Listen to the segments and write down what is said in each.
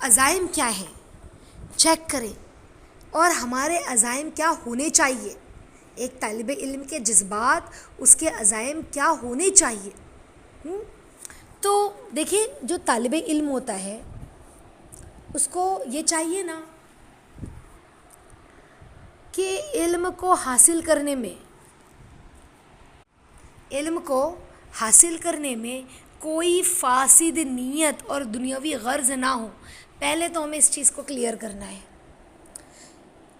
عزائم کیا ہیں چیک کریں، اور ہمارے عزائم کیا ہونے چاہیے، ایک طالب علم کے جذبات، اس کے عزائم کیا ہونے چاہیے۔ تو دیکھیں جو طالب علم ہوتا ہے اس کو یہ چاہیے نا کہ علم کو حاصل کرنے میں کوئی فاسد نیت اور دنیاوی غرض نہ ہو۔ پہلے تو ہمیں اس چیز کو کلیئر کرنا ہے،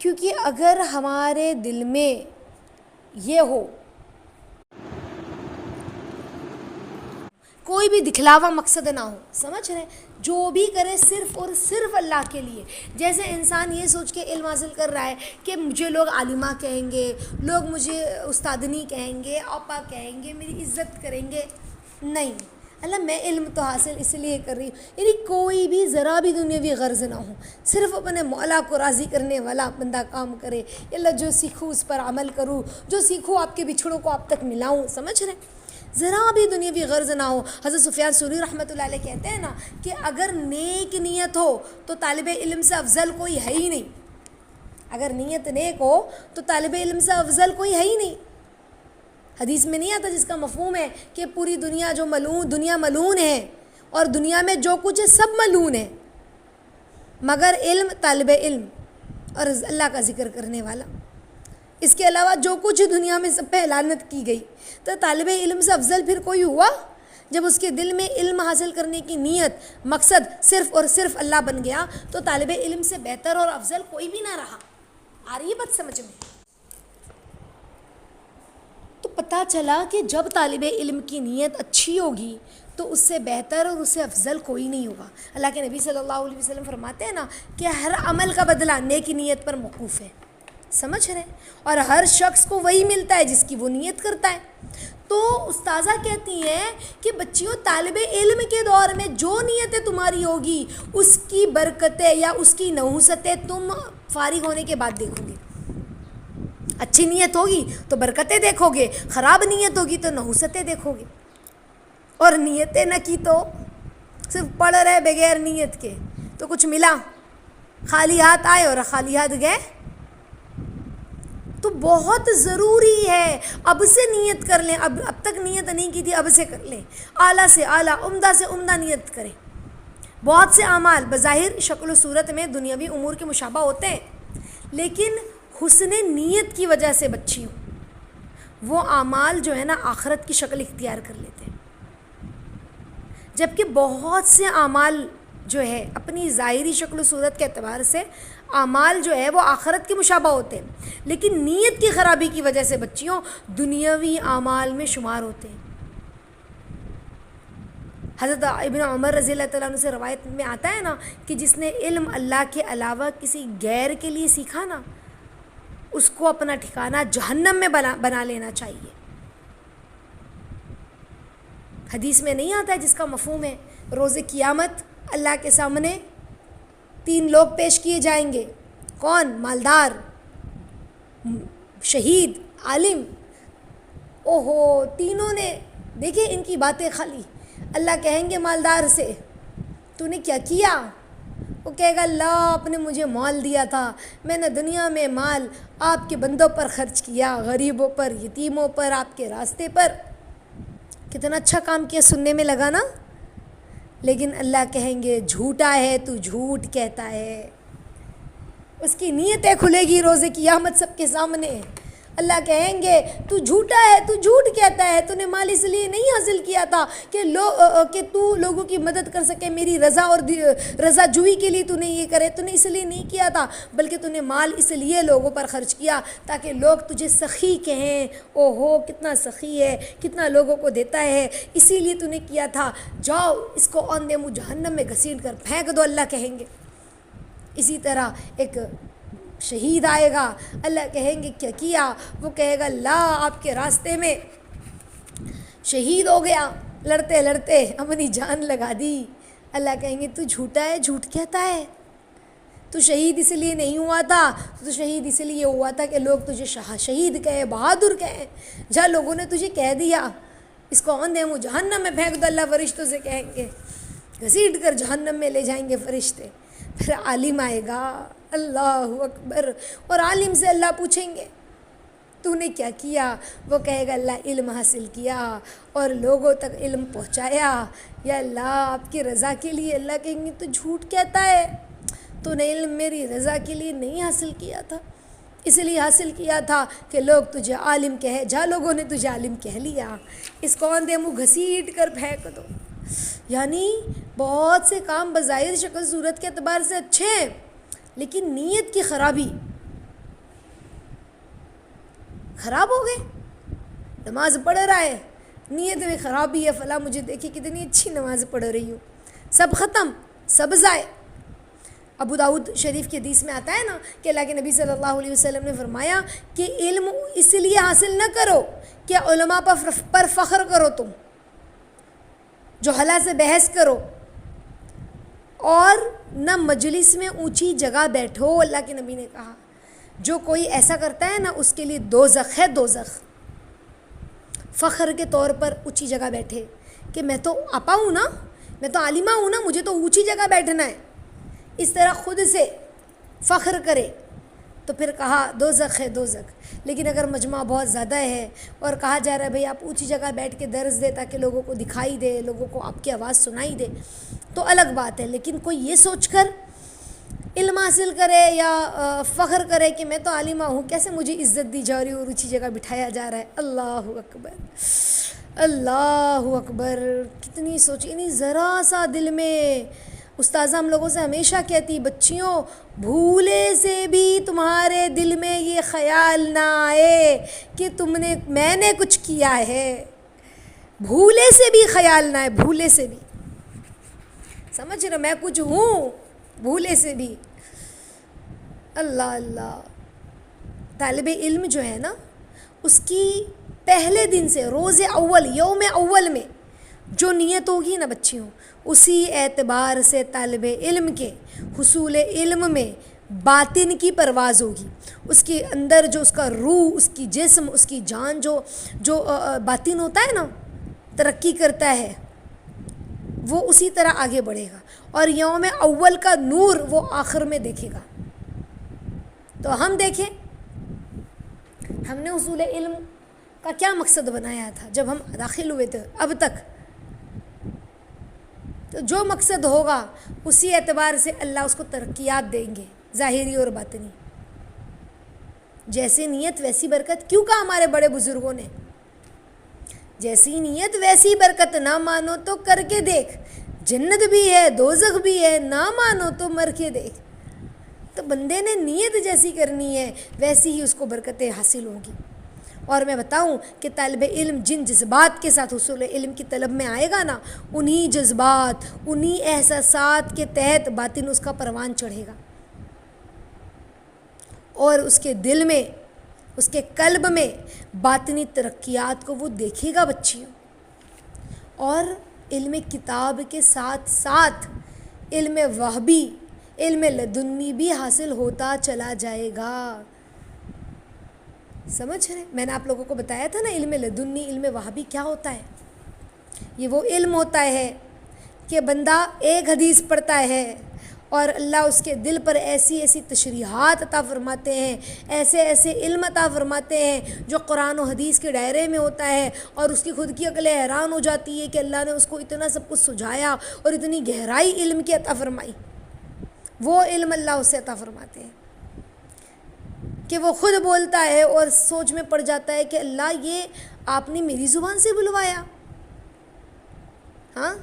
کیونکہ اگر ہمارے دل میں یہ ہو کوئی بھی دکھلاوا مقصد نہ ہو، سمجھ رہے، جو بھی کرے صرف اور صرف اللہ کے لیے، جیسے انسان یہ سوچ کے علم حاصل کر رہا ہے کہ مجھے لوگ عالمہ کہیں گے، لوگ مجھے استادنی کہیں گے، آپا کہیں گے، میری عزت کریں گے، نہیں، اللہ میں علم تو حاصل اس لیے کر رہی ہوں، یعنی کوئی بھی ذرا بھی دنیاوی غرض نہ ہو، صرف اپنے مولا کو راضی کرنے والا بندہ کام کرے، اللہ جو سیکھوں اس پر عمل کروں، جو سیکھوں آپ کے بچھڑوں کو آپ تک ملاؤں، سمجھ رہے، ذرا بھی دنیاوی غرض نہ ہو۔ حضرت سفیان ثوری رحمۃ اللہ علیہ کہتے ہیں نا کہ اگر نیک نیت ہو تو طالب علم سے افضل کوئی ہے ہی نہیں، اگر نیت نیک ہو تو طالب علم سے افضل کوئی ہے ہی نہیں۔ حدیث میں نہیں آتا جس کا مفہوم ہے کہ پوری دنیا دنیا ملعون ہے اور دنیا میں جو کچھ ہے سب ملعون ہے مگر علم، طالب علم اور اللہ کا ذکر کرنے والا، اس کے علاوہ جو کچھ دنیا میں سب پہ لعنت کی گئی، تو طالب علم سے افضل پھر کوئی ہوا؟ جب اس کے دل میں علم حاصل کرنے کی نیت، مقصد صرف اور صرف اللہ بن گیا، تو طالب علم سے بہتر اور افضل کوئی بھی نہ رہا۔ آ رہی ہے بات سمجھ میں؟ تو پتہ چلا کہ جب طالب علم کی نیت اچھی ہوگی تو اس سے بہتر اور اس سے افضل کوئی نہیں ہوگا۔ اللہ کے نبی صلی اللہ علیہ وسلم فرماتے ہیں نا کہ ہر عمل کا بدلہ نیک نیت پر موقوف ہے، سمجھ رہے، اور ہر شخص کو وہی ملتا ہے جس کی وہ نیت کرتا ہے۔ تو استاذہ کہتی ہیں کہ بچیوں، طالب علم کے دور میں جو نیتیں تمہاری ہوگی اس کی برکتیں یا اس کی نحوستیں تم فارغ ہونے کے بعد دیکھو گے۔ اچھی نیت ہوگی تو برکتیں دیکھو گے، خراب نیت ہوگی تو نحوستیں دیکھو گے، اور نیتیں نہ کی تو صرف پڑھ رہے بغیر نیت کے تو کچھ ملا، خالی ہاتھ آئے اور خالی ہاتھ گئے۔ تو بہت ضروری ہے اب سے نیت کر لیں، اب تک نیت نہیں کی تھی اب سے کر لیں، اعلیٰ سے اعلیٰ، عمدہ سے عمدہ نیت کریں۔ بہت سے اعمال بظاہر شکل و صورت میں دنیاوی امور کے مشابہ ہوتے ہیں، لیکن حسن نیت کی وجہ سے بچیوں وہ اعمال جو ہے نا آخرت کی شکل اختیار کر لیتے ہیں، جبکہ بہت سے اعمال جو ہے اپنی ظاہری شکل و صورت کے اعتبار سے اعمال جو ہے وہ آخرت کے مشابہ ہوتے ہیں، لیکن نیت کی خرابی کی وجہ سے بچیوں دنیاوی اعمال میں شمار ہوتے ہیں۔ حضرت ابن عمر رضی اللہ تعالیٰ عنہ سے روایت میں آتا ہے نا کہ جس نے علم اللہ کے علاوہ کسی غیر کے لیے سیکھا نا اس کو اپنا ٹھکانہ جہنم میں بنا لینا چاہیے۔ حدیث میں نہیں آتا ہے جس کا مفہوم ہے روز قیامت اللہ کے سامنے 3 لوگ پیش کیے جائیں گے، کون؟ مالدار، شہید، عالم۔ اوہو، تینوں نے دیکھیں ان کی باتیں خالی، اللہ کہیں گے مالدار سے تو نے کیا کیا؟ وہ کہے گا اللہ آپ نے مجھے مال دیا تھا، میں نے دنیا میں مال آپ کے بندوں پر خرچ کیا، غریبوں پر، یتیموں پر، آپ کے راستے پر، کتنا اچھا کام کیا، سننے میں لگا نا۔ لیکن اللہ کہیں گے جھوٹا ہے تو، جھوٹ کہتا ہے۔ اس کی نیتیں کھلے گی روز قیامت سب کے سامنے، اللہ کہیں گے تو جھوٹا ہے، تو جھوٹ کہتا ہے، تو نے مال اس لیے نہیں حاصل کیا تھا کہ تو لوگوں کی مدد کر سکے، میری رضا اور رضا جوئی کے لیے تو نے یہ کرے، تو نے اس لیے نہیں کیا تھا، بلکہ تو نے مال اس لیے لوگوں پر خرچ کیا تاکہ لوگ تجھے سخی کہیں، اوہو کتنا سخی ہے، کتنا لوگوں کو دیتا ہے، اسی لیے تو نے کیا تھا، جاؤ اس کو اوندے منہ جہنم میں گھسیٹ کر پھینک دو، اللہ کہیں گے۔ اسی طرح ایک شہید آئے گا، اللہ کہیں گے کیا کیا؟ وہ کہے گا اللہ آپ کے راستے میں شہید ہو گیا، لڑتے لڑتے اپنی جان لگا دی۔ اللہ کہیں گے تو جھوٹا ہے، جھوٹ کہتا ہے، تو شہید اس لیے نہیں ہوا تھا، تو شہید اس لیے ہوا تھا کہ لوگ تجھے شہید کہیں، بہادر کہیں، جہاں لوگوں نے تجھے کہہ دیا اس کو اوندے منہ جہنم میں پھینک دو، اللہ فرشتوں سے کہیں گے، گھسیٹ کر جہنم میں لے جائیں گے فرشتے۔ پھر عالم آئے گا، اللہ اکبر، اور عالم سے اللہ پوچھیں گے تو نے کیا کیا؟ وہ کہے گا اللہ علم حاصل کیا اور لوگوں تک علم پہنچایا، یا اللہ آپ کی رضا کے لیے۔ اللہ کہیں گے تو جھوٹ کہتا ہے، تو نے علم میری رضا کے لیے نہیں حاصل کیا تھا، اس لیے حاصل کیا تھا کہ لوگ تجھے عالم کہے، جا لوگوں نے تجھے عالم کہہ لیا، اس کو اندھے منہ گھسیٹ کر پھینک دو۔ یعنی بہت سے کام بظاہر شکل صورت کے اعتبار سے اچھے ہیں، لیکن نیت کی خرابی، خراب ہو گئے۔ نماز پڑھ رہا ہے، نیت میں خرابی ہے، فلاں مجھے دیکھے کتنی اچھی نماز پڑھ رہی ہوں، سب ختم، سب ضائع۔ ابو داؤد شریف کی حدیث میں آتا ہے نا کہ اللہ کے نبی صلی اللہ علیہ وسلم نے فرمایا کہ علم اس لیے حاصل نہ کرو کہ علماء پر فخر کرو، تم جو حلا سے بحث کرو، اور نہ مجلس میں اونچی جگہ بیٹھو۔ اللہ کے نبی نے کہا جو کوئی ایسا کرتا ہے نا اس کے لیے دوزخ ہے، دوزخ۔ فخر کے طور پر اونچی جگہ بیٹھے کہ میں تو آپا ہوں نا، میں تو عالمہ ہوں نا، مجھے تو اونچی جگہ بیٹھنا ہے، اس طرح خود سے فخر کرے تو پھر کہا دوزخ ہے، دوزخ۔ لیکن اگر مجمع بہت زیادہ ہے اور کہا جا رہا ہے بھئی آپ اونچی جگہ بیٹھ کے درس دے تاکہ لوگوں کو دکھائی دے، لوگوں کو آپ کی آواز سنائی دے، تو الگ بات ہے۔ لیکن کوئی یہ سوچ کر علم حاصل کرے یا فخر کرے کہ میں تو عالمہ ہوں، کیسے مجھے عزت دی جا رہی ہے اور اونچی جگہ بٹھایا جا رہا ہے، اللہ اکبر، اللہ اکبر، کتنی سوچ، یعنی ذرا سا دل میں۔ استاذہ ہم لوگوں سے ہمیشہ کہتی بچیوں بھولے سے بھی تمہارے دل میں یہ خیال نہ آئے کہ میں نے کچھ کیا ہے، بھولے سے بھی خیال نہ آئے، بھولے سے بھی، سمجھ رہے میں کچھ ہوں، بھولے سے بھی۔ اللہ اللہ، طالب علم جو ہے نا اس کی پہلے دن سے روز اول، یوم اول میں جو نیت ہوگی نا بچیوں، اسی اعتبار سے طالب علم کے حصول علم میں باطن کی پرواز ہوگی، اس کے اندر جو اس کا روح، اس کی جسم، اس کی جان، جو باطن ہوتا ہے نا ترقی کرتا ہے، وہ اسی طرح آگے بڑھے گا، اور یوم اول کا نور وہ آخر میں دیکھے گا۔ تو ہم دیکھیں ہم نے حصول علم کا کیا مقصد بنایا تھا جب ہم داخل ہوئے تھے اب تک، تو جو مقصد ہوگا اسی اعتبار سے اللہ اس کو ترقیات دیں گے، ظاہری اور باطنی۔ جیسی نیت ویسی برکت، کیوں کہا ہمارے بڑے بزرگوں نے، جیسی نیت ویسی برکت، نہ مانو تو کر کے دیکھ، جنت بھی ہے دوزخ بھی ہے، نہ مانو تو مر کے دیکھ۔ تو بندے نے نیت جیسی کرنی ہے ویسی ہی اس کو برکتیں حاصل ہوں گی۔ اور میں بتاؤں کہ طالب علم جن جذبات کے ساتھ حصول علم کی طلب میں آئے گا نا، انہی جذبات، انہی احساسات کے تحت باطن اس کا پروان چڑھے گا، اور اس کے دل میں، اس کے قلب میں باطنی ترقیات کو وہ دیکھے گا بچیوں۔ اور علم کتاب کے ساتھ ساتھ علم وہبی، علم لدنی بھی حاصل ہوتا چلا جائے گا۔ سمجھ رہے؟ میں نے آپ لوگوں کو بتایا تھا نا علم لدنی، علم وہبی کیا ہوتا ہے۔ یہ وہ علم ہوتا ہے کہ بندہ ایک حدیث پڑھتا ہے اور اللہ اس کے دل پر ایسی ایسی تشریحات عطا فرماتے ہیں، ایسے ایسے علم عطا فرماتے ہیں جو قرآن و حدیث کے دائرے میں ہوتا ہے، اور اس کی خود کی عقل حیران ہو جاتی ہے کہ اللہ نے اس کو اتنا سب کچھ سجھایا اور اتنی گہرائی علم کی عطا فرمائی۔ وہ علم اللہ اسے عطا فرماتے ہیں کہ وہ خود بولتا ہے اور سوچ میں پڑ جاتا ہے کہ اللہ یہ آپ نے میری زبان سے بلوایا، ہاں۔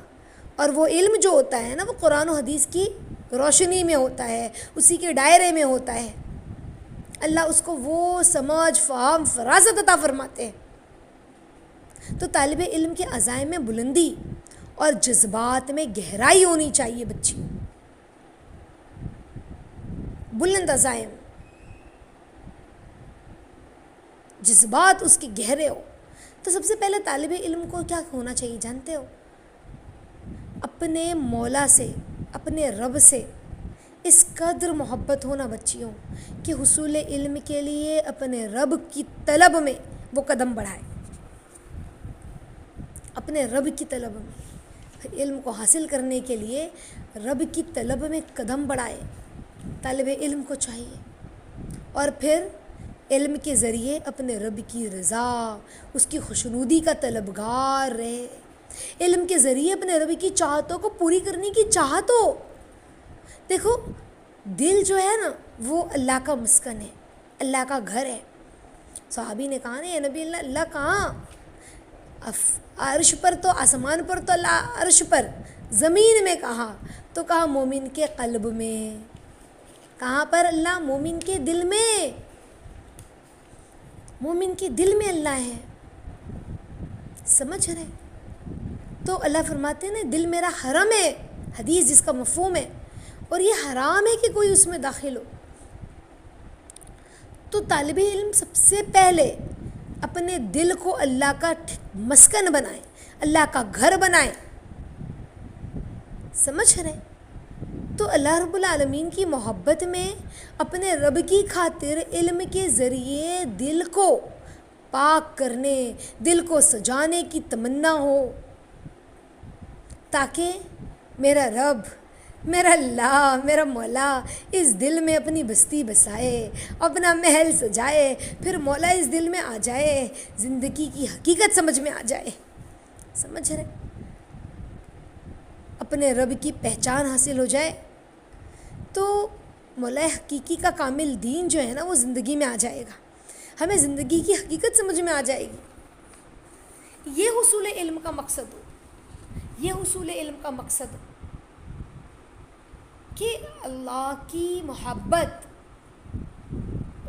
اور وہ علم جو ہوتا ہے نا وہ قرآن و حدیث کی روشنی میں ہوتا ہے، اسی کے دائرے میں ہوتا ہے، اللہ اس کو وہ سمجھ، فہم، فراست عطا فرماتے ہیں۔ تو طالب علم کے عزائم میں بلندی اور جذبات میں گہرائی ہونی چاہیے بچی، بلند عزائم، جذبات اس کے گہرے ہو۔ تو سب سے پہلے طالب علم کو کیا ہونا چاہیے جانتے ہو؟ اپنے مولا سے، اپنے رب سے اس قدر محبت ہونا بچیوں کہ حصول علم کے لیے اپنے رب کی طلب میں وہ قدم بڑھائے، اپنے رب کی طلب میں علم کو حاصل کرنے کے لیے رب کی طلب میں قدم بڑھائے. طالب علم کو چاہیے اور پھر علم کے ذریعے اپنے رب کی رضا، اس کی خوشنودی کا طلبگار رہے. علم کے ذریعے اپنے رب کی چاہتوں کو پوری کرنے کی چاہت ہو. دیکھو دل جو ہے نا وہ اللہ کا مسکن ہے، اللہ کا گھر ہے. صحابی نے کہا نا نبی اللہ کہاں؟ عرش پر تو، آسمان پر تو اللہ عرش پر، زمین میں کہاں؟ تو کہا مومن کے قلب میں. کہاں پر اللہ؟ مومن کے دل میں. مومن کے دل میں اللہ ہے. سمجھ رہے؟ تو اللہ فرماتے ہیں نا دل میرا حرم ہے، حدیث جس کا مفہوم ہے، اور یہ حرام ہے کہ کوئی اس میں داخل ہو. تو طالب علم سب سے پہلے اپنے دل کو اللہ کا مسکن بنائے، اللہ کا گھر بنائے. سمجھ رہے؟ تو اللہ رب العالمین کی محبت میں اپنے رب کی خاطر علم کے ذریعے دل کو پاک کرنے، دل کو سجانے کی تمنا ہو، تاکہ میرا رب، میرا اللہ، میرا مولا اس دل میں اپنی بستی بسائے، اپنا محل سجائے. پھر مولا اس دل میں آ جائے، زندگی کی حقیقت سمجھ میں آ جائے. سمجھ رہے؟ اپنے رب کی پہچان حاصل ہو جائے تو مولا حقیقی کا کامل دین جو ہے نا وہ زندگی میں آ جائے گا. ہمیں زندگی کی حقیقت سمجھ میں آ جائے گی. یہ حصول علم کا مقصد ہو، یہ حصول علم کا مقصد ہو کہ اللہ کی محبت،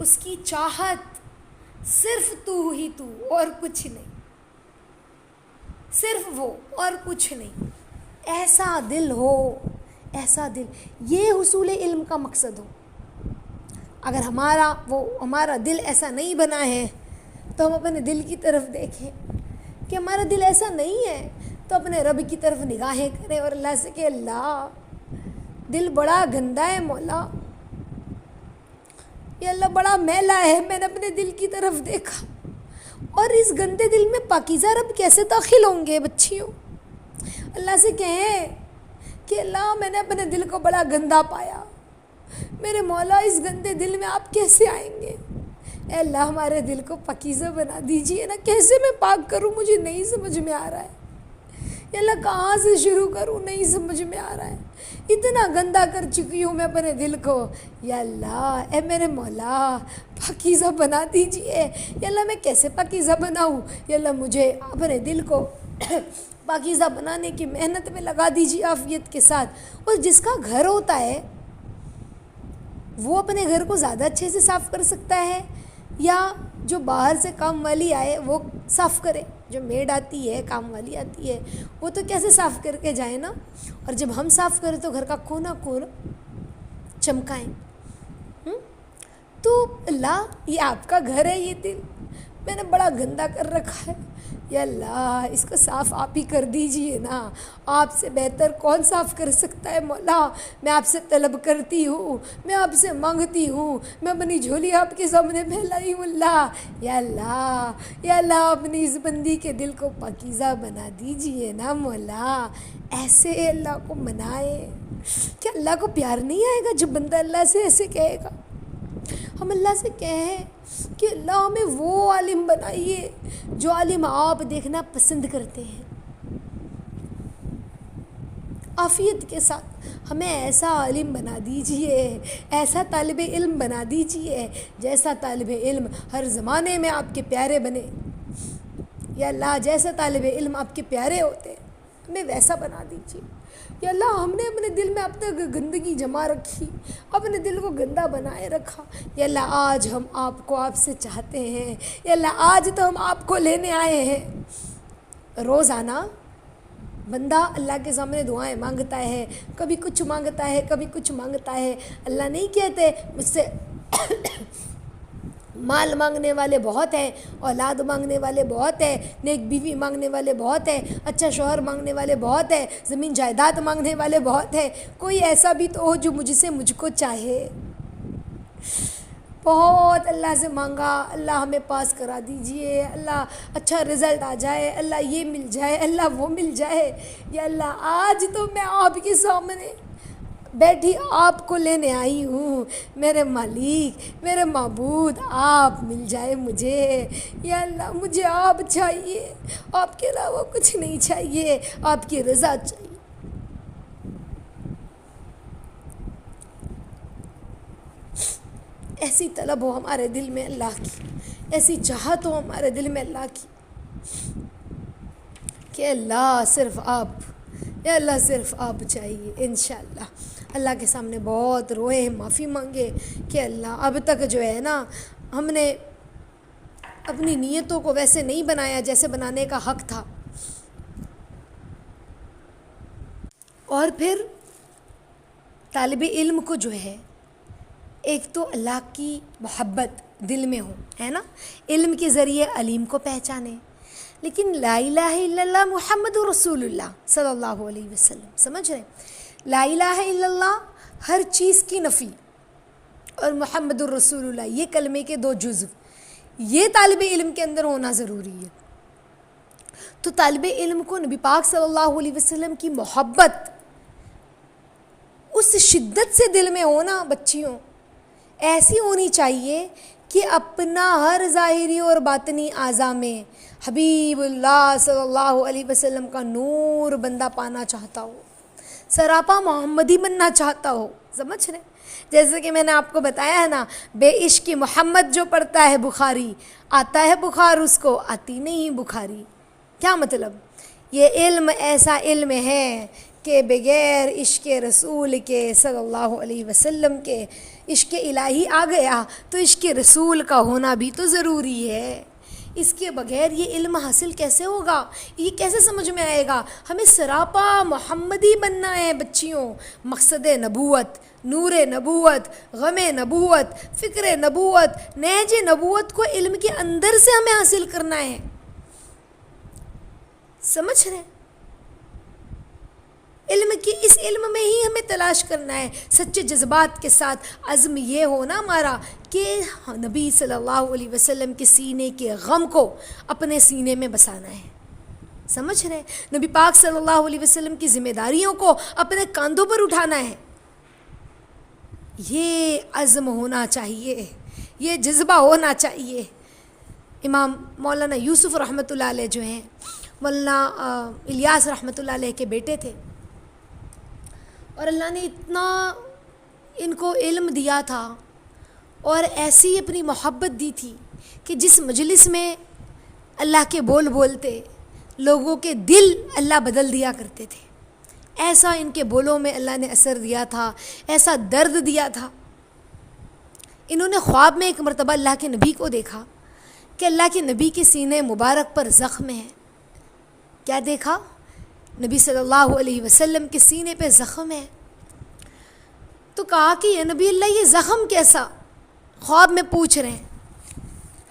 اس کی چاہت، صرف تو ہی تو اور کچھ نہیں، صرف وہ اور کچھ نہیں. ایسا دل ہو، ایسا دل، یہ حصول علم کا مقصد ہو. اگر ہمارا دل ایسا نہیں بنا ہے تو ہم اپنے دل کی طرف دیکھیں کہ ہمارا دل ایسا نہیں ہے، تو اپنے رب کی طرف نگاہیں کریں اور اللہ سے کہ اللہ دل بڑا گندا ہے مولا، یہ اللہ بڑا میلا ہے. میں نے اپنے دل کی طرف دیکھا اور اس گندے دل میں پاکیزہ رب کیسے داخل ہوں گے بچیوں؟ اللہ سے کہیں کہ اللہ میں نے اپنے دل کو بڑا گندا پایا، میرے مولا اس گندے دل میں آپ کیسے آئیں گے؟ اے اللہ ہمارے دل کو پاکیزہ بنا دیجئے نا. کیسے میں پاک کروں؟ مجھے نہیں سمجھ میں آ رہا ہے. یا اللہ کہاں سے شروع کروں؟ نہیں سمجھ میں آ رہا ہے. اتنا گندا کر چکی ہوں میں اپنے دل کو. یا اللہ اے میرے مولا پاکیزہ بنا دیجئے. یا اللہ میں کیسے پاکیزہ بناؤں؟ یا اللہ مجھے اپنے دل کو پاکیزہ بنانے کی محنت میں لگا دیجیے عافیت کے ساتھ. اور جس کا گھر ہوتا ہے وہ اپنے گھر کو زیادہ اچھے سے صاف کر سکتا ہے یا جو باہر سے کام والی آئے وہ صاف کرے؟ جو میڈ آتی ہے، کام والی آتی ہے، وہ تو کیسے صاف کر کے جائے نا. اور جب ہم صاف کریں تو گھر کا کونا کونا چمکائیں. تو اللہ یہ آپ کا گھر ہے، یہ دل میں نے بڑا گندا کر رکھا ہے. یا اللہ اس کو صاف آپ ہی کر دیجئے نا. آپ سے بہتر کون صاف کر سکتا ہے مولا؟ میں آپ سے طلب کرتی ہوں، میں آپ سے مانگتی ہوں، میں اپنی جھولی آپ کے سامنے پھیلائی ہوں اللہ. یا اللہ، یا اللہ اپنی اس بندی کے دل کو پاکیزہ بنا دیجئے نا مولا. ایسے اللہ کو منائے. کیا اللہ کو پیار نہیں آئے گا جب بندہ اللہ سے ایسے کہے گا؟ ہم اللہ سے کہیں کہ اللہ ہمیں وہ عالم بنائیے جو عالم آپ دیکھنا پسند کرتے ہیں. عافیت کے ساتھ ہمیں ایسا عالم بنا دیجئے، ایسا طالب علم بنا دیجئے جیسا طالب علم ہر زمانے میں آپ کے پیارے بنے. یا اللہ جیسا طالب علم آپ کے پیارے ہوتے ہیں ہمیں ویسا بنا دیجئے. یا اللہ ہم نے اپنے دل میں اب تک گندگی جما رکھی، اپنے دل کو گندا بنائے رکھا. یا اللہ آج ہم آپ کو آپ سے چاہتے ہیں. یا اللہ آج تو ہم آپ کو لینے آئے ہیں. روزانہ بندہ اللہ کے سامنے دعائیں مانگتا ہے، کبھی کچھ مانگتا ہے، کبھی کچھ مانگتا ہے. اللہ نہیں کہتے مجھ سے مال مانگنے والے بہت ہیں، اولاد مانگنے والے بہت ہیں، نیک بیوی مانگنے والے بہت ہیں، اچھا شوہر مانگنے والے بہت ہیں، زمین جائیداد مانگنے والے بہت ہیں. کوئی ایسا بھی تو ہو جو مجھ سے مجھ کو چاہے. بہت اللہ سے مانگا، اللہ ہمیں پاس کرا دیجئے، اللہ اچھا رزلٹ آ جائے، اللہ یہ مل جائے، اللہ وہ مل جائے۔ یا اللہ آج تو میں آپ کے سامنے بیٹھی آپ کو لینے آئی ہوں، میرے مالک، میرے معبود، آپ مل جائے مجھے۔ یا اللہ مجھے آپ چاہیے، آپ کے علاوہ کچھ نہیں چاہیے، آپ کی رضا چاہیے۔ ایسی طلب ہو ہمارے دل میں اللہ کی، ایسی چاہت ہو ہمارے دل میں اللہ کی کہ اللہ صرف آپ، یا اللہ صرف آپ چاہیے۔ انشاءاللہ اللہ کے سامنے بہت روئے، معافی مانگے کہ اللہ اب تک جو ہے نا ہم نے اپنی نیتوں کو ویسے نہیں بنایا جیسے بنانے کا حق تھا۔ اور پھر طالب علم کو جو ہے ایک تو اللہ کی محبت دل میں ہو، ہے نا، علم کے ذریعے علیم کو پہچانے، لیکن لا الہ الا اللہ محمد رسول اللہ صلی اللہ علیہ وسلم، سمجھ رہے ہیں؟ لا الہ الا اللہ ہر چیز کی نفی، اور محمد الرسول اللہ یہ کلمے کے دو جزو، یہ طالب علم کے اندر ہونا ضروری ہے۔ تو طالب علم کو نبی پاک صلی اللہ علیہ وسلم کی محبت اس شدت سے دل میں ہونا، بچیوں ایسی ہونی چاہیے کہ اپنا ہر ظاہری اور باطنی اعضاء میں حبیب اللہ صلی اللہ علیہ وسلم کا نور بندہ پانا چاہتا ہو، سراپا محمدی بننا چاہتا ہو، سمجھ رہے؟ جیسے کہ میں نے آپ کو بتایا ہے نا، بے عشق محمد جو پڑھتا ہے بخاری، آتا ہے بخار اس کو، آتی نہیں بخاری۔ کیا مطلب؟ یہ علم ایسا علم ہے کہ بغیر عشق رسول کے صلی اللہ علیہ وسلم کے، عشق الہی آ گیا تو عشق رسول کا ہونا بھی تو ضروری ہے۔ اس کے بغیر یہ علم حاصل کیسے ہوگا؟ یہ کیسے سمجھ میں آئے گا؟ ہمیں سراپا محمدی بننا ہے بچیوں۔ مقصد نبوت، نور نبوت، غم نبوت، فکر نبوت، نہج نبوت کو علم کے اندر سے ہمیں حاصل کرنا ہے، سمجھ رہے ہیں؟ علم کی اس علم میں ہی ہمیں تلاش کرنا ہے، سچے جذبات کے ساتھ۔ عزم یہ ہونا ہمارا کہ نبی صلی اللہ علیہ وسلم کے سینے کے غم کو اپنے سینے میں بسانا ہے، سمجھ رہے ہیں؟ نبی پاک صلی اللہ علیہ وسلم کی ذمہ داریوں کو اپنے کاندھوں پر اٹھانا ہے، یہ عزم ہونا چاہیے، یہ جذبہ ہونا چاہیے۔ امام مولانا یوسف رحمۃ اللہ علیہ جو ہیں، مولانا الیاس رحمۃ اللہ علیہ کے بیٹے تھے، اور اللہ نے اتنا ان کو علم دیا تھا اور ایسی اپنی محبت دی تھی کہ جس مجلس میں اللہ کے بول بولتے لوگوں کے دل اللہ بدل دیا کرتے تھے، ایسا ان کے بولوں میں اللہ نے اثر دیا تھا، ایسا درد دیا تھا۔ انہوں نے خواب میں ایک مرتبہ اللہ کے نبی کو دیکھا کہ اللہ کے نبی کے سینے مبارک پر زخم ہے۔ کیا دیکھا؟ نبی صلی اللہ علیہ وسلم کے سینے پہ زخم ہے۔ تو کہا کہ یا نبی اللہ یہ زخم کیسا؟ خواب میں پوچھ رہے ہیں۔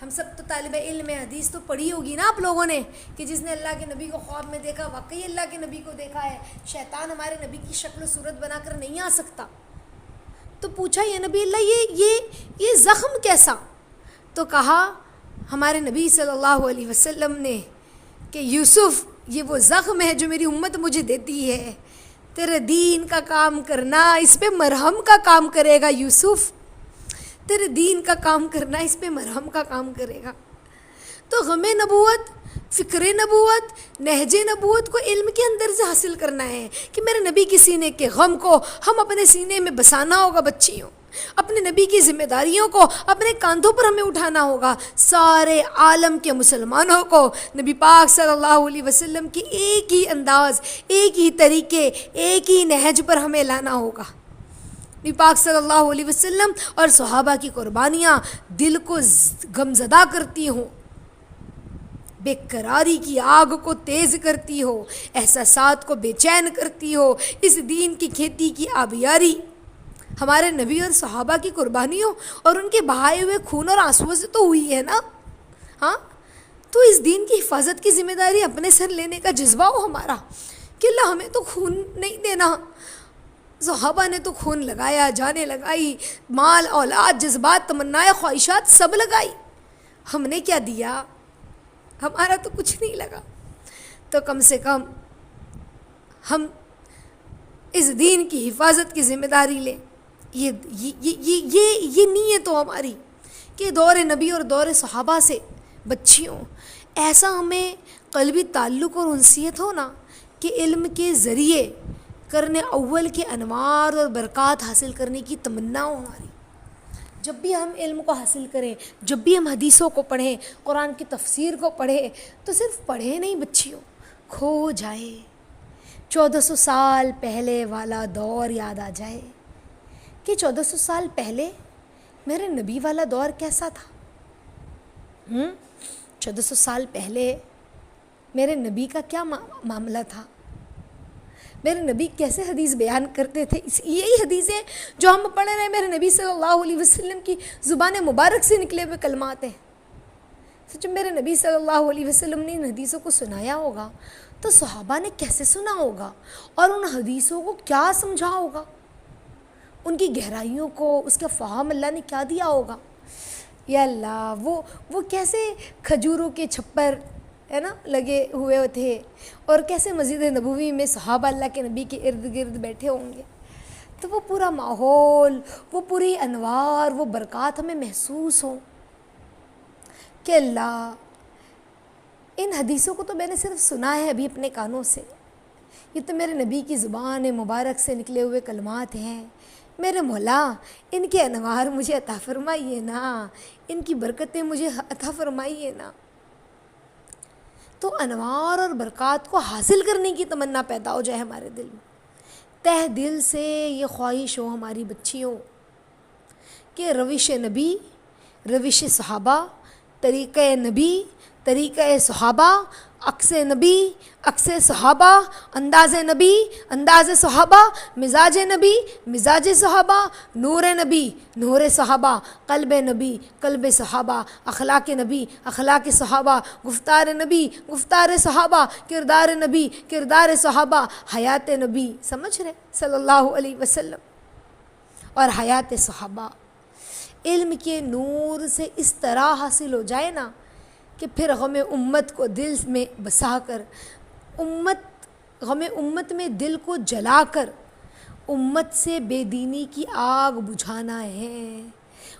ہم سب تو طالب علم حدیث تو پڑھی ہوگی نا آپ لوگوں نے کہ جس نے اللہ کے نبی کو خواب میں دیکھا واقعی اللہ کے نبی کو دیکھا ہے، شیطان ہمارے نبی کی شکل و صورت بنا کر نہیں آ سکتا۔ تو پوچھا یا نبی اللہ یہ زخم کیسا؟ تو کہا ہمارے نبی صلی اللہ علیہ وسلم نے کہ یوسف یہ وہ زخم ہے جو میری امت مجھے دیتی ہے، تیرے دین کا کام کرنا اس پہ مرہم کا کام کرے گا یوسف، تیرے دین کا کام کرنا اس پہ مرہم کا کام کرے گا۔ تو غم نبوت، فکر نبوت، نہج نبوت کو علم کے اندر سے حاصل کرنا ہے کہ میرے نبی کے سینے کے غم کو ہم اپنے سینے میں بسانا ہوگا بچیوں، اپنے نبی کی ذمہ داریوں کو اپنے کاندھوں پر ہمیں اٹھانا ہوگا۔ سارے عالم کے مسلمانوں کو نبی پاک صلی اللہ علیہ وسلم کی ایک ہی انداز، ایک ہی طریقے، ایک ہی نہج پر ہمیں لانا ہوگا۔ نبی پاک صلی اللہ علیہ وسلم اور صحابہ کی قربانیاں دل کو غمزدہ کرتی ہوں، بے قراری کی آگ کو تیز کرتی ہو، احساسات کو بے چین کرتی ہو۔ اس دین کی کھیتی کی آبیاری ہمارے نبی اور صحابہ کی قربانیوں اور ان کے بہائے ہوئے خون اور آنسوؤں سے تو ہوئی ہے نا۔ ہاں، تو اس دین کی حفاظت کی ذمہ داری اپنے سر لینے کا جذبہ ہو ہمارا کہ اللہ ہمیں تو خون نہیں دینا، صحابہ نے تو خون لگایا، جانیں لگائی، مال، اولاد، جذبات، تمنائیں، خواہشات سب لگائی. ہم نے کیا دیا؟ ہمارا تو کچھ نہیں لگا. تو کم سے کم ہم اس دین کی حفاظت کی ذمہ داری لیں. یہ نیت ہو ہماری کہ دور نبی اور دور صحابہ سے بچیوں ایسا ہمیں قلبی تعلق اور انسیت ہو نا کہ علم کے ذریعے کرنے اول کے انوار اور برکات حاصل کرنے کی تمنا ہو ہماری. جب بھی ہم علم کو حاصل کریں، جب بھی ہم حدیثوں کو پڑھیں، قرآن کی تفسیر کو پڑھیں، تو صرف پڑھیں نہیں بچیوں، کھو جائے. 1400 سال پہلے والا دور یاد آ جائے کہ 1400 سال پہلے میرے نبی والا دور کیسا تھا. 1400 سال پہلے میرے نبی کا کیا معاملہ تھا، میرے نبی کیسے حدیث بیان کرتے تھے. یہی حدیثیں جو ہم پڑھ رہے ہیں میرے نبی صلی اللہ علیہ وسلم کی زبان مبارک سے نکلے ہوئے کلمات ہیں. تو جب میرے نبی صلی اللہ علیہ وسلم نے ان حدیثوں کو سنایا ہوگا تو صحابہ نے کیسے سنا ہوگا اور ان حدیثوں کو کیا سمجھا ہوگا، ان کی گہرائیوں کو، اس کا فہم اللہ نے کیا دیا ہوگا. یا اللہ، وہ کیسے کھجوروں کے چھپر ہے نا لگے ہوئے تھے اور کیسے مسجد نبوی میں صحابہ اللہ کے نبی کے ارد گرد بیٹھے ہوں گے. تو وہ پورا ماحول، وہ پوری انوار، وہ برکات ہمیں محسوس ہوں کہ اللہ، ان حدیثوں کو تو میں نے صرف سنا ہے ابھی اپنے کانوں سے، یہ تو میرے نبی کی زبان مبارک سے نکلے ہوئے کلمات ہیں. میرے مولا، ان کے انوار مجھے عطا فرمائیے نا، ان کی برکتیں مجھے عطا فرمائیے نا. تو انوار اور برکات کو حاصل کرنے کی تمنا پیدا ہو جائے ہمارے دل میں. تہ دل سے یہ خواہش ہو ہماری بچیوں کہ روش نبی، روش صحابہ، طریقہ نبی، طریقہ صحابہ، عکس نبی، عکس صحابہ، انداز نبی، انداز صحابہ، مزاج نبی، مزاج صحابہ، نور نبی، نور صحابہ، قلب نبی، قلب صحابہ، اخلاق نبی، اخلاق صحابہ، گفتار نبی، گفتار صحابہ، کردار نبی، کردار صحابہ، حیات نبی. سمجھ رہے صلی اللہ علیہ وسلم اور حیات صحابہ. علم کے نور سے اس طرح حاصل ہو جائے نا کہ پھر غم امت کو دل میں بسا کر، غم امت میں دل کو جلا کر امت سے بے دینی کی آگ بجھانا ہے،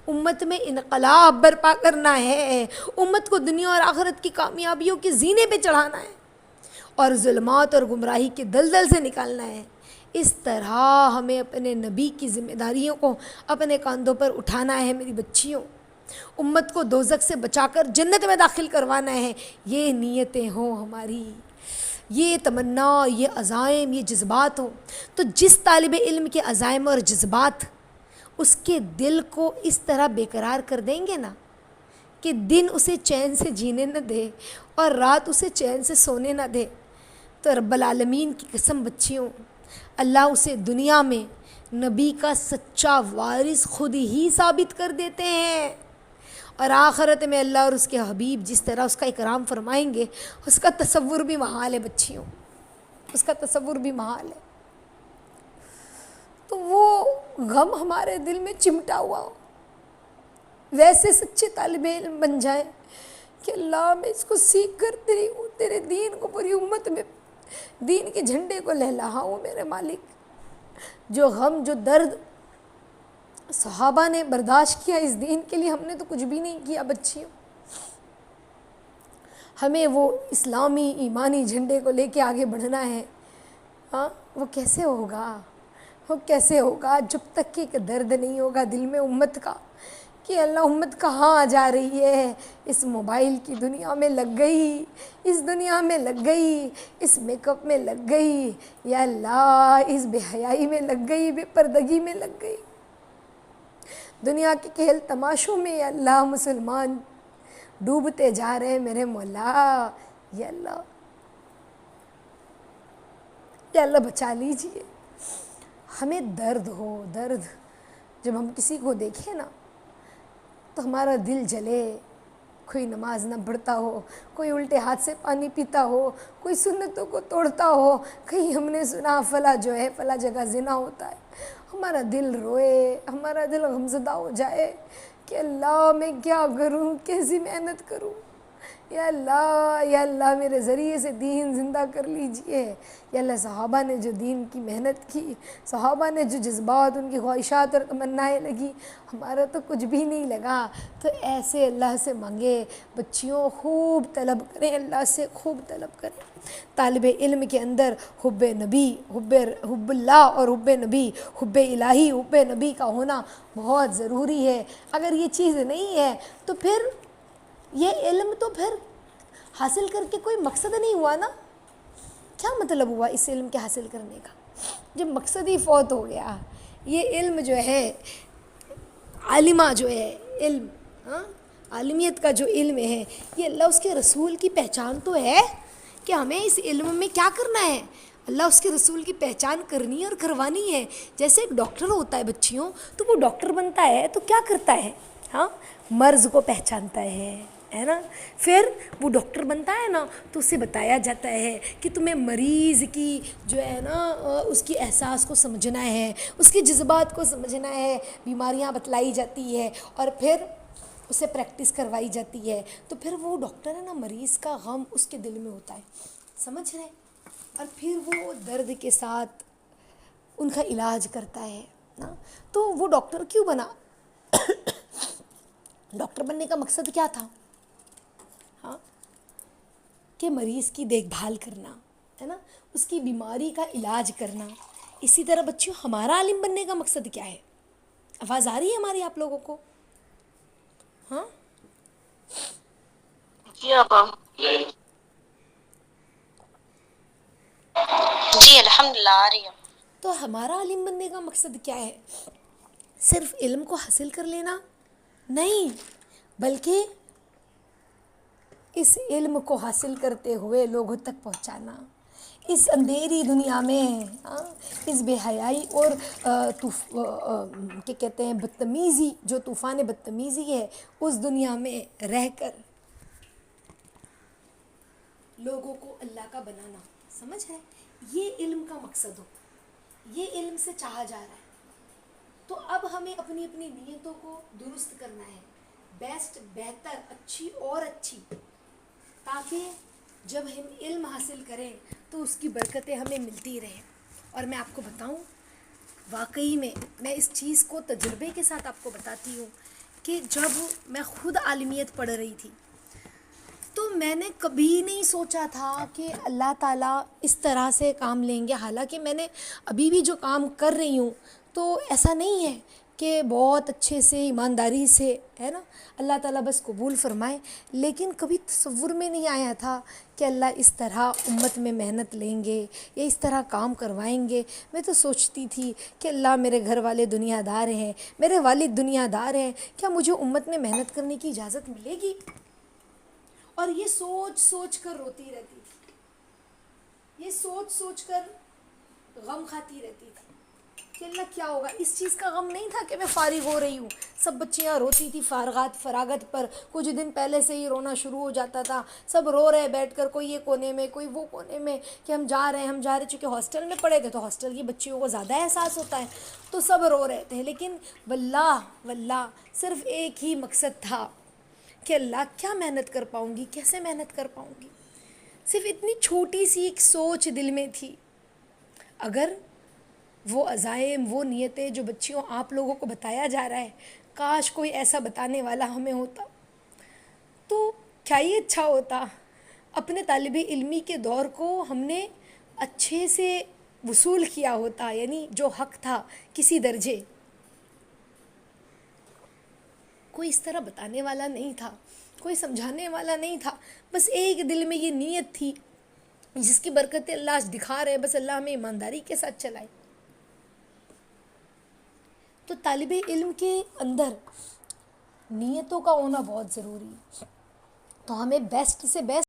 امت میں انقلاب برپا کرنا ہے، امت کو دنیا اور آخرت کی کامیابیوں کے زینے پہ چڑھانا ہے اور ظلمات اور گمراہی کے دلدل سے نکالنا ہے. اس طرح ہمیں اپنے نبی کی ذمہ داریوں کو اپنے کاندھوں پر اٹھانا ہے میری بچیوں. امت کو دوزخ سے بچا کر جنت میں داخل کروانا ہے. یہ نیتیں ہوں ہماری، یہ تمنا، یہ عزائم، یہ جذبات ہوں. تو جس طالب علم کے عزائم اور جذبات اس کے دل کو اس طرح بے قرار کر دیں گے نا کہ دن اسے چین سے جینے نہ دے اور رات اسے چین سے سونے نہ دے، تو رب العالمین کی قسم بچیوں، اللہ اسے دنیا میں نبی کا سچا وارث خود ہی ثابت کر دیتے ہیں، اور آخرت میں اللہ اور اس کے حبیب جس طرح اس کا اکرام فرمائیں گے اس کا تصور بھی محال ہے بچیوں، اس کا تصور بھی محال ہے. تو وہ غم ہمارے دل میں چمٹا ہوا ہو، ویسے سچے طالب علم بن جائیں کہ اللہ میں اس کو سیکھ کر تیرے دین کو پوری امت میں دین کے جھنڈے کو لہلاؤں میرے مالک. جو غم، جو درد صحابہ نے برداشت کیا اس دین کے لیے، ہم نے تو کچھ بھی نہیں کیا بچیوں. ہمیں وہ اسلامی ایمانی جھنڈے کو لے کے آگے بڑھنا ہے. ہاں، وہ کیسے ہوگا؟ وہ کیسے ہوگا جب تک کہ ایک درد نہیں ہوگا دل میں امت کا کہ اللہ امت کہاں آ جا رہی ہے، اس موبائل کی دنیا میں لگ گئی، اس دنیا میں لگ گئی، اس میک اپ میں لگ گئی، یا اللہ اس بے حیائی میں لگ گئی، بے پردگی میں لگ گئی، دنیا کے کھیل تماشوں میں یا اللہ مسلمان ڈوبتے جا رہے ہیں میرے مولا. یا اللہ، یا اللہ بچا لیجئے. ہمیں درد ہو، درد جب ہم کسی کو دیکھیں نا تو ہمارا دل جلے کوئی نماز نہ پڑھتا ہو، کوئی الٹے ہاتھ سے پانی پیتا ہو، کوئی سنتوں کو توڑتا ہو، کہیں ہم نے سنا فلاں جو ہے فلاں جگہ زنا ہوتا ہے، ہمارا دل روئے، ہمارا دل غمزدہ ہو جائے کہ اللہ میں کیا کروں، کیسی محنت کروں، یا اللہ میرے ذریعے سے دین زندہ کر لیجئے۔ یا اللہ صحابہ نے جو دین کی محنت کی، صحابہ نے جو جذبات، ان کی خواہشات اور تمنائیں لگی، ہمارا تو کچھ بھی نہیں لگا، تو ایسے اللہ سے مانگے۔ بچیوں خوب طلب کریں، اللہ سے خوب طلب کریں۔ طالب علم کے اندر حب نبی، حب اللہ اور حب نبی، حب الہی، حب نبی کا ہونا بہت ضروری ہے۔ اگر یہ چیز نہیں ہے تو پھر یہ علم تو پھر حاصل کر کے کوئی مقصد نہیں ہوا نا۔ کیا مطلب ہوا اس علم کے حاصل کرنے کا جب مقصد ہی فوت ہو گیا؟ یہ علم جو ہے، عالمہ جو ہے علم، عالمیت کا جو علم ہے، یہ اللہ اس کے رسول کی پہچان تو ہے کہ ہمیں اس علم میں کیا کرنا ہے، اللہ اس کے رسول کی پہچان کرنی اور کروانی ہے۔ جیسے ایک ڈاکٹر ہوتا ہے بچیوں، تو وہ ڈاکٹر بنتا ہے تو کیا کرتا ہے؟ مرض کو پہچانتا ہے نا۔ پھر وہ ڈاکٹر بنتا ہے نا تو اسے بتایا جاتا ہے کہ تمہیں مریض کی جو ہے نا اس کی احساس کو سمجھنا ہے، اس کے جذبات کو سمجھنا ہے، بیماریاں بتلائی جاتی ہے اور پھر اسے پریکٹس کروائی جاتی ہے۔ تو پھر وہ ڈاکٹر ہے نا، مریض کا غم اس کے دل میں ہوتا ہے، سمجھ رہے؟ اور پھر وہ درد کے ساتھ ان کا علاج کرتا ہے نا۔ تو وہ ڈاکٹر کیوں بنا؟ ڈاکٹر بننے کا مقصد کیا تھا؟ کہ مریض کی دیکھ بھال کرنا ہے نا، اس کی بیماری کا علاج کرنا۔ اسی طرح بچیوں، ہمارا عالم بننے کا مقصد کیا ہے؟ آواز آ رہی ہے ہماری آپ لوگوں کو؟ جی آپا، جی الحمدللہ آ رہی ہے۔ تو ہمارا عالم بننے کا مقصد کیا ہے؟ صرف علم کو حاصل کر لینا نہیں، بلکہ اس علم کو حاصل کرتے ہوئے لوگوں تک پہنچانا۔ اس اندھیری دنیا میں، اس بے حیائی اور کیا کہتے ہیں بدتمیزی، جو طوفان بدتمیزی ہے، اس دنیا میں رہ کر لوگوں کو اللہ کا بنانا، سمجھ رہے؟ یہ علم کا مقصد ہو، یہ علم سے چاہا جا رہا ہے۔ تو اب ہمیں اپنی اپنی نیتوں کو درست کرنا ہے، بیسٹ، بہتر، اچھی اور اچھی، تاکہ جب ہم علم حاصل کریں تو اس کی برکتیں ہمیں ملتی رہیں۔ اور میں آپ کو بتاؤں، واقعی میں اس چیز کو تجربے کے ساتھ آپ کو بتاتی ہوں کہ جب میں خود عالمیت پڑھ رہی تھی تو میں نے کبھی نہیں سوچا تھا کہ اللہ تعالیٰ اس طرح سے کام لیں گے۔ حالانکہ میں نے ابھی بھی جو کام کر رہی ہوں تو ایسا نہیں ہے کہ بہت اچھے سے ایمانداری سے ہے نا، اللہ تعالیٰ بس قبول فرمائے، لیکن کبھی تصور میں نہیں آیا تھا کہ اللہ اس طرح امت میں محنت لیں گے یا اس طرح کام کروائیں گے۔ میں تو سوچتی تھی کہ اللہ میرے گھر والے دنیا دار ہیں، میرے والد دنیا دار ہیں، کیا مجھے امت میں محنت کرنے کی اجازت ملے گی؟ اور یہ سوچ سوچ کر روتی رہتی تھی، یہ سوچ سوچ کر غم کھاتی رہتی تھی کہ اللہ کیا ہوگا۔ اس چیز کا غم نہیں تھا کہ میں فارغ ہو رہی ہوں، سب بچیاں روتی تھی فراغت پر، کچھ دن پہلے سے ہی رونا شروع ہو جاتا تھا، سب رو رہے بیٹھ کر، کوئی یہ کونے میں کوئی وہ کونے میں کہ ہم جا رہے ہیں، چونکہ ہاسٹل میں پڑھے تھے تو ہاسٹل کی بچیوں کو زیادہ احساس ہوتا ہے، تو سب رو رہے تھے۔ لیکن واللہ صرف ایک ہی مقصد تھا کہ اللہ کیا محنت کر پاؤں گی، کیسے محنت کر پاؤں گی، صرف اتنی چھوٹی سی ایک سوچ دل میں تھی۔ اگر وہ عزائم، وہ نیتیں جو بچیوں آپ لوگوں کو بتایا جا رہا ہے، کاش کوئی ایسا بتانے والا ہمیں ہوتا تو کیا ہی اچھا ہوتا۔ اپنے طالب علمی کے دور کو ہم نے اچھے سے وصول کیا ہوتا، یعنی جو حق تھا کسی درجے، کوئی اس طرح بتانے والا نہیں تھا، کوئی سمجھانے والا نہیں تھا، بس ایک دل میں یہ نیت تھی جس کی برکتیں اللہ آج دکھا رہے ہیں، بس اللہ ہمیں ایمانداری کے ساتھ چلائے۔ تو طالب علم کے اندر نیتوں کا ہونا بہت ضروری ہے، تو ہمیں بیسٹ سے بیسٹ